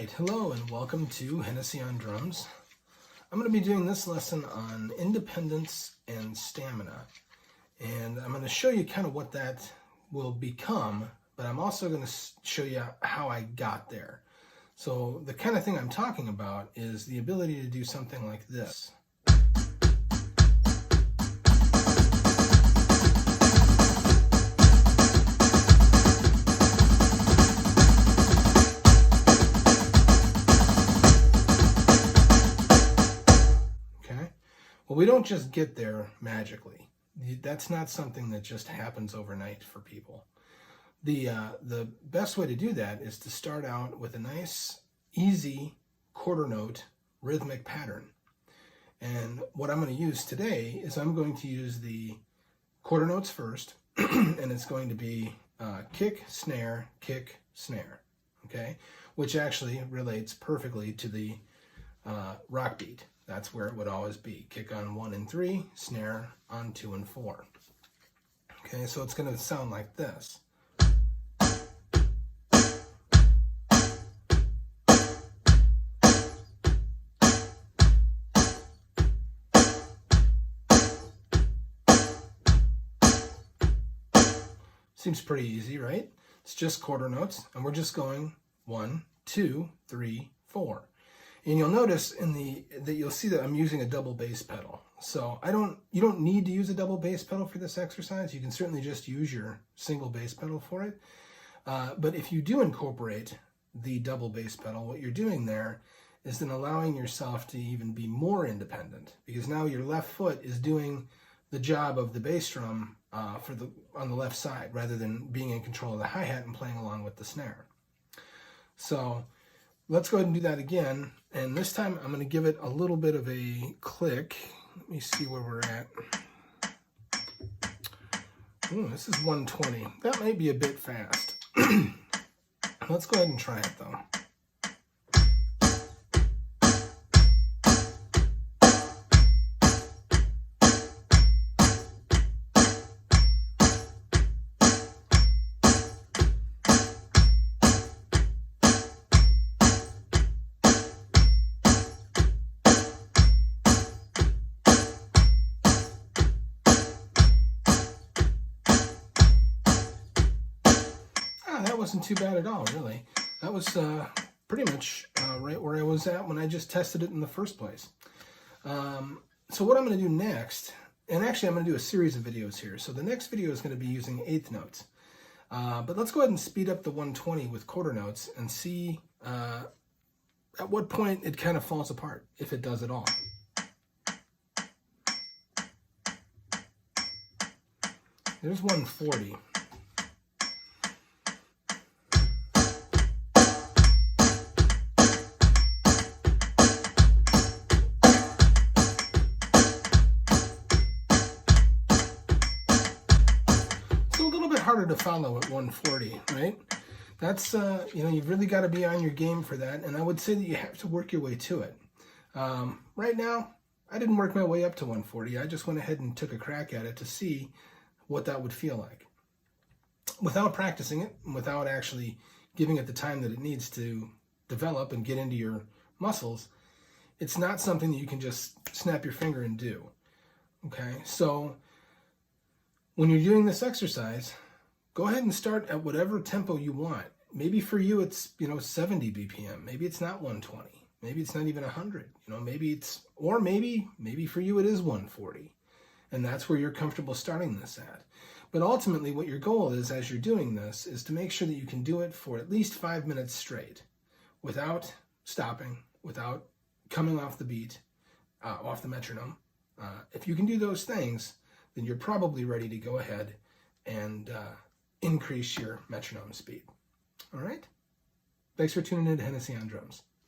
right, hello and welcome to Hennessey on Drums. I'm going to be doing this lesson on independence and stamina, and I'm going to show you kind of what that will become, but I'm also going to show you how I got there. So the kind of thing I'm talking about is the ability to do something like this. Well, we don't just get there magically. That's not something that just happens overnight for people. The best way to do that is to start out with a nice, easy quarter note rhythmic pattern. And what I'm going to use today is I'm going to use the quarter notes first, and it's going to be kick, snare, okay? Which actually relates perfectly to the rock beat. That's where it would always be. Kick on 1 and 3, snare on 2 and 4. Okay, so it's going to sound like this. Seems pretty easy, right? It's just quarter notes, and we're just going 1, 2, 3, 4. And you'll notice that you'll see that I'm using a double bass pedal. So you don't need to use a double bass pedal for this exercise. You can certainly just use your single bass pedal for it. But if you do incorporate the double bass pedal, what you're doing there is then allowing yourself to even be more independent, because now your left foot is doing the job of the bass drum on the left side, rather than being in control of the hi-hat and playing along with the snare. So let's go ahead and do that again, and this time I'm going to give it a little bit of a click. Let me see where we're at. Ooh, this is 120. That might be a bit fast. Let's go ahead and try it though. That wasn't too bad at all, really. That was pretty much right where I was at when I just tested it in the first place. So what I'm going to do next, and actually I'm going to do a series of videos here. So the next video is going to be using eighth notes. But let's go ahead and speed up the 120 with quarter notes and see at what point it kind of falls apart, if it does at all. There's 140. Harder to follow at 140, right? That's you've really got to be on your game for that, and I would say that you have to work your way to it. Right now, I didn't work my way up to 140. I just went ahead and took a crack at it to see what that would feel like. Without practicing it, and without actually giving it the time that it needs to develop and get into your muscles, it's not something that you can just snap your finger and do. Okay, so when you're doing this exercise, go ahead and start at whatever tempo you want. Maybe for you it's 70 BPM. Maybe it's not 120. Maybe it's not even 100. Maybe for you it is 140, and that's where you're comfortable starting this at. But ultimately, what your goal is as you're doing this is to make sure that you can do it for at least 5 minutes straight, without stopping, without coming off the beat, off the metronome. If you can do those things, then you're probably ready to go ahead and increase your metronome speed. All right? Thanks for tuning in to Hennessey on Drums.